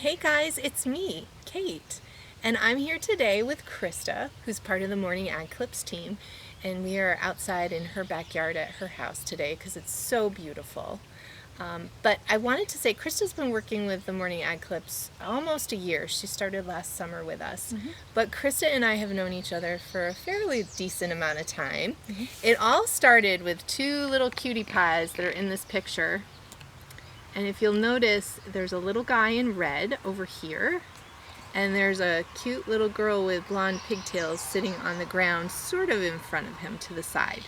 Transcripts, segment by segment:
Hey guys, it's me, Kate, and I'm here today with Christa, who's part of the Morning Ad Clips team, and we are outside in her backyard at her house today because it's so beautiful. But I wanted to say Christa's been working with the Morning Ad Clips almost a year. She started last summer with us. But Christa and I have known each other for a fairly decent amount of time. It all started with two little cutie pies that are in this picture. And if you'll notice, there's a little guy in red over here, and there's a cute little girl with blonde pigtails sitting on the ground sort of in front of him to the side.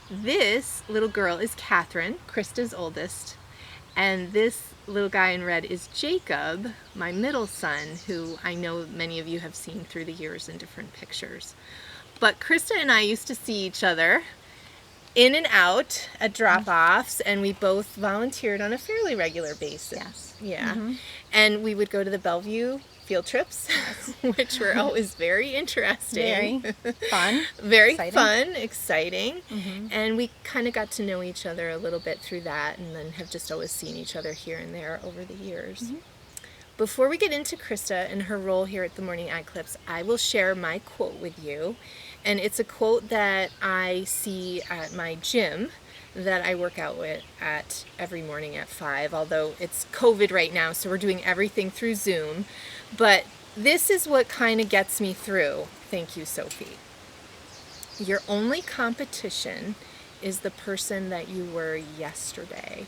This little girl is Catherine, Christa's oldest, and this little guy in red is Jacob, my middle son, who I know many of you have seen through the years in different pictures. But Christa and I used to see each other in and out at drop-offs, and we both volunteered on a fairly regular basis. Yes. Yeah. And we would go to the Bellevue field trips, which were always very interesting. Very fun. Very exciting. fun, exciting. And we kind of got to know each other a little bit through that, and then have just always seen each other here and there over the years. Before we get into Christa and her role here at the Morning Ad Clips, I will share my quote with you. And it's a quote that I see at my gym that I work out with at every morning at 5, although it's COVID right now, so we're doing everything through Zoom. But this is what kind of gets me through. Thank you, Sophie. Your only competition is the person that you were yesterday.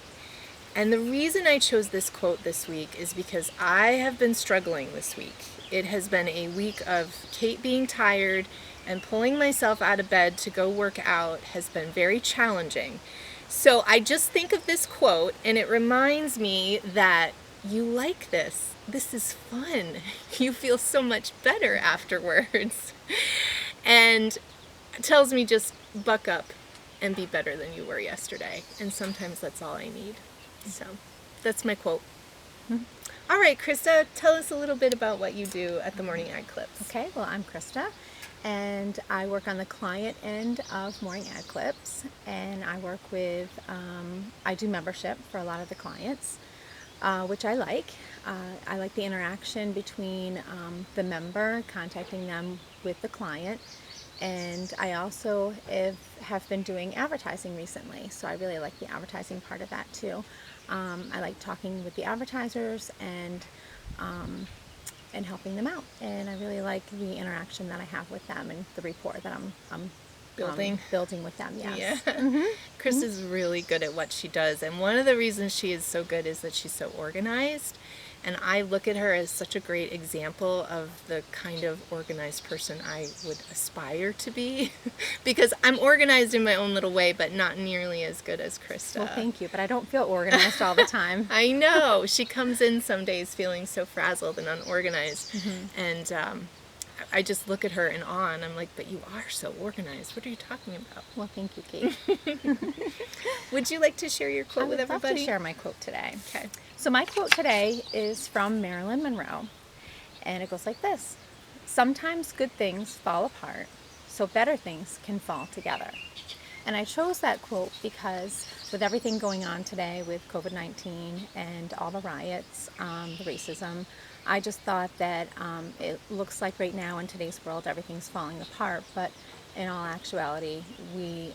And the reason I chose this quote this week is because I have been struggling this week. It has been a week of Kate being tired, and pulling myself out of bed to go work out has been very challenging. So I just think of this quote, and it reminds me that you like this. This is fun. You feel so much better afterwards. And it tells me just buck up and be better than you were yesterday. And sometimes that's all I need. So that's my quote. All right, Christa, tell us a little bit about what you do at the Morning Ad Clips. Okay, well, I'm Christa, and I work on the client end of Morning Ad Clips, and I work with, I do membership for a lot of the clients, which I like. I like the interaction between the member contacting them with the client, and I also have been doing advertising recently, so I really like the advertising part of that too. I like talking with the advertisers and helping them out, and I really like the interaction that I have with them and the rapport that I'm building with them. Yes. Yeah. Chris is really good at what she does, and one of the reasons she is so good is that she's so organized, and I look at her as such a great example of the kind of organized person I would aspire to be because I'm organized in my own little way, but not nearly as good as Christa. Well, thank you, but I don't feel organized all the time. I know. She comes in some days feeling so frazzled and unorganized, and I just look at her in awe, and I'm like, but you are so organized. What are you talking about? Well, thank you, Kate. Would you like to share your quote with everybody? I would love to share my quote today. Okay. So my quote today is from Marilyn Monroe, and it goes like this: "Sometimes good things fall apart, so better things can fall together." And I chose that quote because with everything going on today with COVID-19 and all the riots, the racism, I just thought that it looks like right now in today's world everything's falling apart, but in all actuality we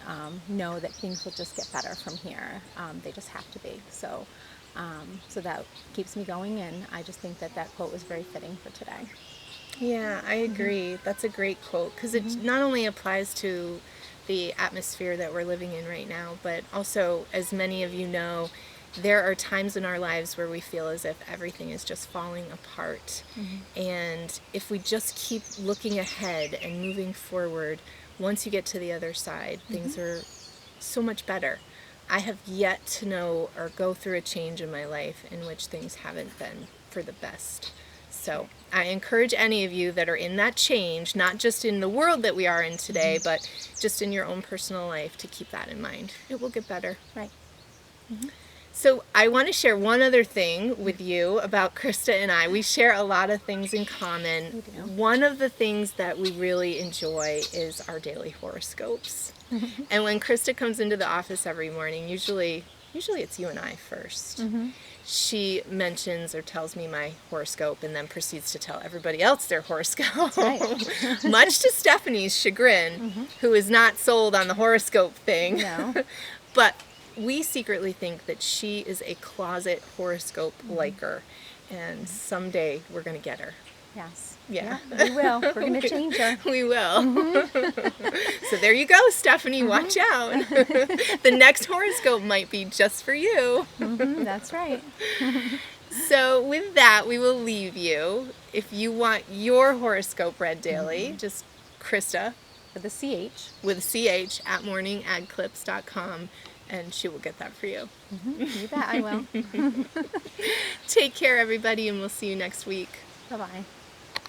know that things will just get better from here. They just have to be. So that keeps me going, and I just think that quote was very fitting for today. Yeah, I agree. That's a great quote because it not only applies to the atmosphere that we're living in right now, but also, as many of you know, there are times in our lives where we feel as if everything is just falling apart. And if we just keep looking ahead and moving forward, once you get to the other side, things are so much better. I have yet to know or go through a change in my life in which things haven't been for the best. So I encourage any of you that are in that change, not just in the world that we are in today, but just in your own personal life, to keep that in mind. It will get better. Right. So I want to share one other thing with you about Christa and I. We share a lot of things in common. We do. One of the things that we really enjoy is our daily horoscopes. And when Christa comes into the office every morning, usually usually it's you and I first. She mentions or tells me my horoscope and then proceeds to tell everybody else their horoscope. Right. Much to Stephanie's chagrin, who is not sold on the horoscope thing. No. But we secretly think that she is a closet horoscope liker, and someday we're going to get her. Yes. Yeah. We will. We're going to change her. We will. So there you go, Stephanie. Watch out. The next horoscope might be just for you. That's right. So with that, we will leave you. If you want your horoscope read daily, just Christa With a CH. with a CH at morningadclips.com, and she will get that for you. You bet I will. Take care, everybody, and we'll see you next week. Bye-bye.